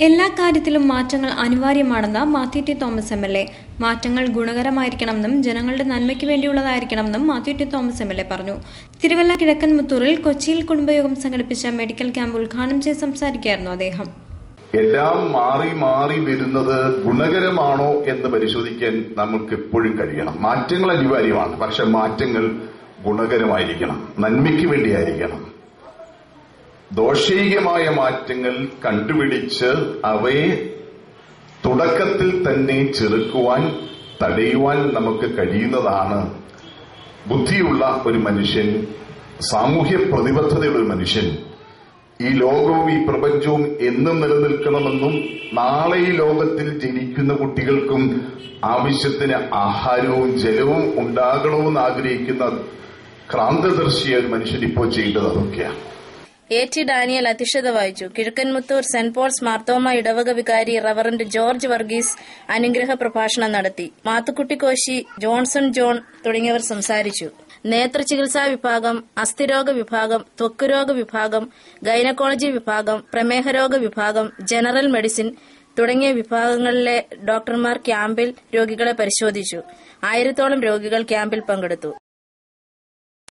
എല്ലാ കാര്യത്തിലും മാറ്റങ്ങൾ അനിവാര്യമാണെന്ന് മാത്യു ടി തോമസ് എം.എൽ.എ. മാറ്റങ്ങൾ ഗുണകരമായിരിക്കണമെന്നും ജനങ്ങളുടെ നന്മയ്ക്ക് വേണ്ടിയുള്ളതായിരിക്കണമെന്നും മാത്യു ടി തോമസ് എം.എൽ.എ. പറഞ്ഞു. തിരുവല്ല കിഴക്കൻ മുത്തൂറിൽ കൊച്ചിയിൽ കുടുംബയോഗം സംഘടിപ്പിച്ച മെഡിക്കൽ ക്യാമ്പ് ഉദ്ഘാടനം ചെയ്ത് സംസാരിക്കുകയായിരുന്നു അദ്ദേഹം. എല്ലാം മാറി മാറി വരുന്നത് ഗുണകരമാണോ എന്ന് പരിശോധിക്കാൻ നമുക്ക് എപ്പോഴും കഴിയണം. മാറ്റങ്ങൾ അനിവാര്യമാണ്, പക്ഷെ മാറ്റങ്ങൾ ഗുണകരമായിരിക്കണം, നന്മയ്ക്ക് വേണ്ടിയായിരിക്കണം. ദോഷീയമായ മാറ്റങ്ങൾ കണ്ടുപിടിച്ച് അവയെ തുടക്കത്തിൽ തന്നെ ചെറുക്കുവാൻ, തടയുവാൻ നമുക്ക് കഴിയുന്നതാണ് ബുദ്ധിയുള്ള ഒരു മനുഷ്യൻ, സാമൂഹ്യ പ്രതിബദ്ധതയുള്ള ഒരു മനുഷ്യൻ. ഈ ലോകവും ഈ പ്രപഞ്ചവും എന്നും നിലനിൽക്കണമെന്നും നാളെ ഈ ലോകത്തിൽ ജനിക്കുന്ന കുട്ടികൾക്കും ആവശ്യത്തിന് ആഹാരവും ജലവും ഉണ്ടാകണമെന്ന് ആഗ്രഹിക്കുന്ന ക്രാന്തദർശിയായ ഒരു മനുഷ്യൻ ഇപ്പോൾ ചെയ്യേണ്ടത് അതൊക്കെയാണ്. A.T. ഡാനിയൽ അധ്യക്ഷത വഹിച്ചു. കിഴക്കൻമുത്തൂർ സെന്റ് പോൾസ് മാർത്തോമ ഇടവക വികാരി റവറന്റ് ജോർജ് വർഗീസ് അനുഗ്രഹ പ്രഭാഷണം നടത്തി. മാത്തുക്കുട്ടി കോശി, ജോൺസൺ ജോൺ തുടങ്ങിയവർ സംസാരിച്ചു. നേത്രചികിത്സാ വിഭാഗം, അസ്ഥിരോഗ വിഭാഗം, ത്വക്കുരോഗ വിഭാഗം, ഗൈനക്കോളജി വിഭാഗം, പ്രമേഹരോഗ വിഭാഗം, ജനറൽ മെഡിസിൻ തുടങ്ങിയ വിഭാഗങ്ങളിലെ ഡോക്ടർമാർ ക്യാമ്പിൽ രോഗികളെ പരിശോധിച്ചു. 1000-ഓളം രോഗികൾ ക്യാമ്പിൽ പങ്കെടുത്തു.